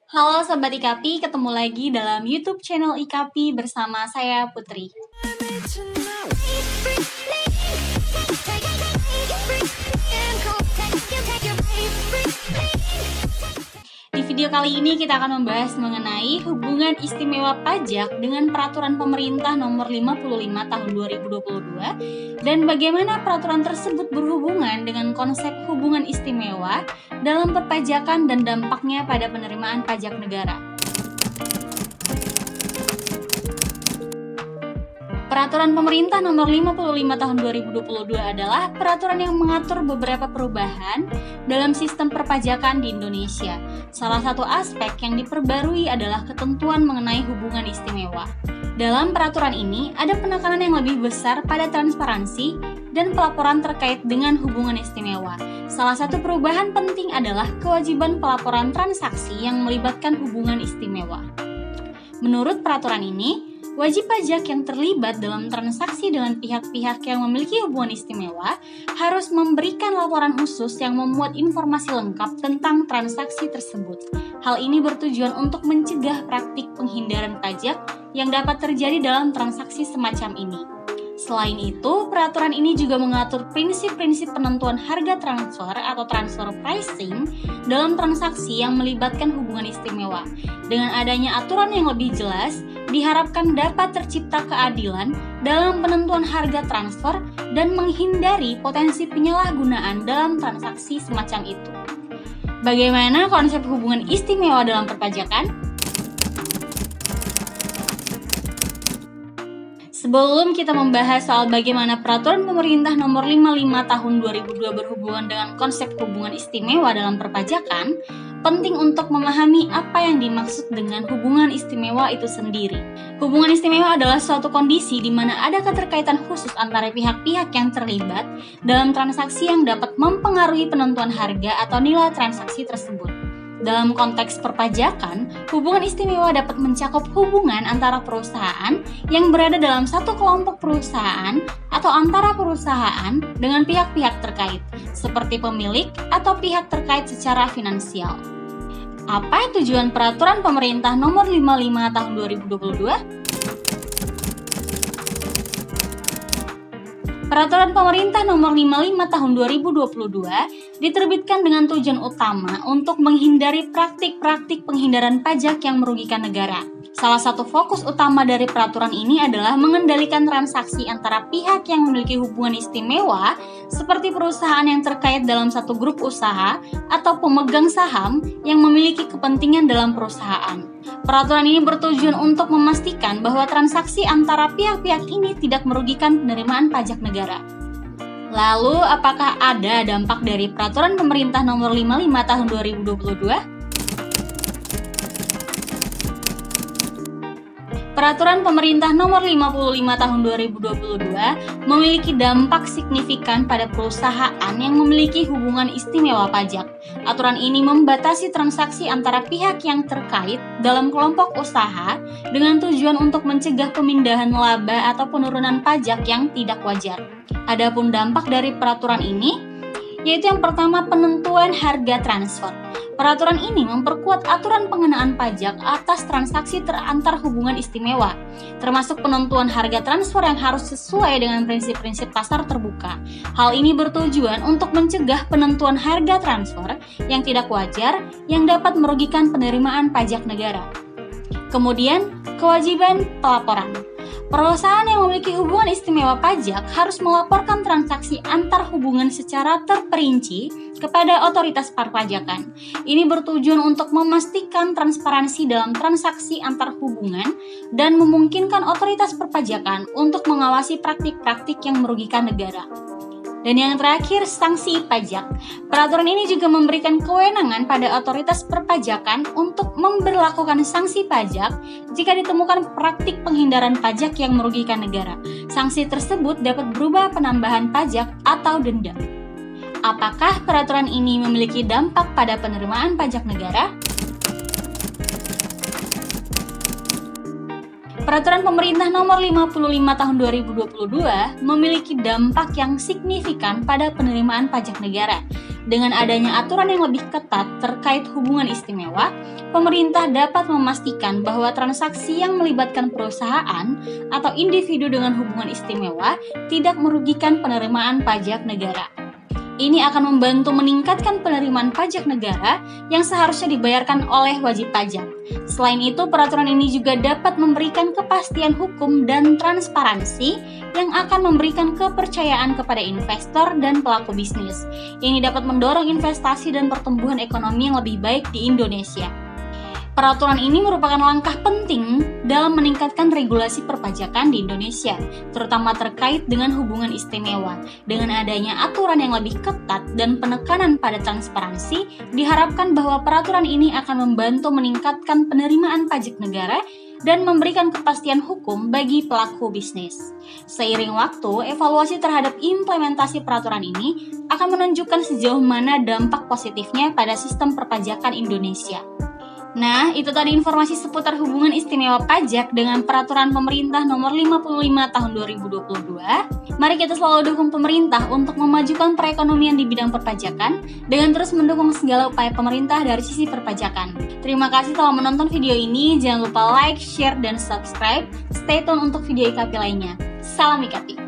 Halo Sobat IKAPI, ketemu lagi dalam YouTube channel IKAPI bersama saya Putri. Di video kali ini kita akan membahas mengenai hubungan istimewa pajak dengan Peraturan Pemerintah Nomor 55 Tahun 2022 dan bagaimana peraturan tersebut berhubungan dengan konsep hubungan istimewa dalam perpajakan dan dampaknya pada penerimaan pajak negara. Peraturan Pemerintah Nomor 55 Tahun 2022 adalah peraturan yang mengatur beberapa perubahan dalam sistem perpajakan di Indonesia. Salah satu aspek yang diperbarui adalah ketentuan mengenai hubungan istimewa. Dalam peraturan ini, ada penekanan yang lebih besar pada transparansi dan pelaporan terkait dengan hubungan istimewa. Salah satu perubahan penting adalah kewajiban pelaporan transaksi yang melibatkan hubungan istimewa. Menurut peraturan ini, wajib pajak yang terlibat dalam transaksi dengan pihak-pihak yang memiliki hubungan istimewa harus memberikan laporan khusus yang memuat informasi lengkap tentang transaksi tersebut. Hal ini bertujuan untuk mencegah praktik penghindaran pajak yang dapat terjadi dalam transaksi semacam ini. Selain itu, peraturan ini juga mengatur prinsip-prinsip penentuan harga transfer atau transfer pricing dalam transaksi yang melibatkan hubungan istimewa. Dengan adanya aturan yang lebih jelas, diharapkan dapat tercipta keadilan dalam penentuan harga transfer dan menghindari potensi penyalahgunaan dalam transaksi semacam itu. Bagaimana konsep hubungan istimewa dalam perpajakan? Sebelum kita membahas soal bagaimana Peraturan Pemerintah Nomor 55 Tahun 2002 berhubungan dengan konsep hubungan istimewa dalam perpajakan, penting untuk memahami apa yang dimaksud dengan hubungan istimewa itu sendiri. Hubungan istimewa adalah suatu kondisi di mana ada keterkaitan khusus antara pihak-pihak yang terlibat dalam transaksi yang dapat mempengaruhi penentuan harga atau nilai transaksi tersebut. Dalam konteks perpajakan, hubungan istimewa dapat mencakup hubungan antara perusahaan yang berada dalam satu kelompok perusahaan atau antara perusahaan dengan pihak-pihak terkait, seperti pemilik atau pihak terkait secara finansial. Apa tujuan Peraturan Pemerintah Nomor 55 Tahun 2022? Peraturan Pemerintah Nomor 55 Tahun 2022 diterbitkan dengan tujuan utama untuk menghindari praktik-praktik penghindaran pajak yang merugikan negara. Salah satu fokus utama dari peraturan ini adalah mengendalikan transaksi antara pihak yang memiliki hubungan istimewa seperti perusahaan yang terkait dalam satu grup usaha atau pemegang saham yang memiliki kepentingan dalam perusahaan. Peraturan ini bertujuan untuk memastikan bahwa transaksi antara pihak-pihak ini tidak merugikan penerimaan pajak negara. Lalu, apakah ada dampak dari Peraturan Pemerintah Nomor 55 Tahun 2022? Peraturan Pemerintah Nomor 55 Tahun 2022 memiliki dampak signifikan pada perusahaan yang memiliki hubungan istimewa pajak. Aturan ini membatasi transaksi antara pihak yang terkait dalam kelompok usaha dengan tujuan untuk mencegah pemindahan laba atau penurunan pajak yang tidak wajar. Adapun dampak dari peraturan ini, yaitu yang pertama penentuan harga transfer. Peraturan ini memperkuat aturan pengenaan pajak atas transaksi terantar hubungan istimewa, termasuk penentuan harga transfer yang harus sesuai dengan prinsip-prinsip pasar terbuka. Hal ini bertujuan untuk mencegah penentuan harga transfer yang tidak wajar yang dapat merugikan penerimaan pajak negara. Kemudian, kewajiban pelaporan. Perusahaan yang memiliki hubungan istimewa pajak harus melaporkan transaksi antar hubungan secara terperinci kepada otoritas perpajakan. Ini bertujuan untuk memastikan transparansi dalam transaksi antar hubungan dan memungkinkan otoritas perpajakan untuk mengawasi praktik-praktik yang merugikan negara. Dan yang terakhir, sanksi pajak. Peraturan ini juga memberikan kewenangan pada otoritas perpajakan untuk memberlakukan sanksi pajak jika ditemukan praktik penghindaran pajak yang merugikan negara. Sanksi tersebut dapat berupa penambahan pajak atau denda. Apakah peraturan ini memiliki dampak pada penerimaan pajak negara? Peraturan Pemerintah Nomor 55 Tahun 2022 memiliki dampak yang signifikan pada penerimaan pajak negara. Dengan adanya aturan yang lebih ketat terkait hubungan istimewa, pemerintah dapat memastikan bahwa transaksi yang melibatkan perusahaan atau individu dengan hubungan istimewa tidak merugikan penerimaan pajak negara. Ini akan membantu meningkatkan penerimaan pajak negara yang seharusnya dibayarkan oleh wajib pajak. Selain itu, peraturan ini juga dapat memberikan kepastian hukum dan transparansi yang akan memberikan kepercayaan kepada investor dan pelaku bisnis. Ini dapat mendorong investasi dan pertumbuhan ekonomi yang lebih baik di Indonesia. Peraturan ini merupakan langkah penting dalam meningkatkan regulasi perpajakan di Indonesia, terutama terkait dengan hubungan istimewa. Dengan adanya aturan yang lebih ketat dan penekanan pada transparansi, diharapkan bahwa peraturan ini akan membantu meningkatkan penerimaan pajak negara dan memberikan kepastian hukum bagi pelaku bisnis. Seiring waktu, evaluasi terhadap implementasi peraturan ini akan menunjukkan sejauh mana dampak positifnya pada sistem perpajakan Indonesia. Nah, itu tadi informasi seputar hubungan istimewa pajak dengan peraturan pemerintah nomor 55 tahun 2022. Mari kita selalu dukung pemerintah untuk memajukan perekonomian di bidang perpajakan dengan terus mendukung segala upaya pemerintah dari sisi perpajakan. Terima kasih telah menonton video ini. Jangan lupa like, share, dan subscribe. Stay tune untuk video IKP lainnya. Salam IKP.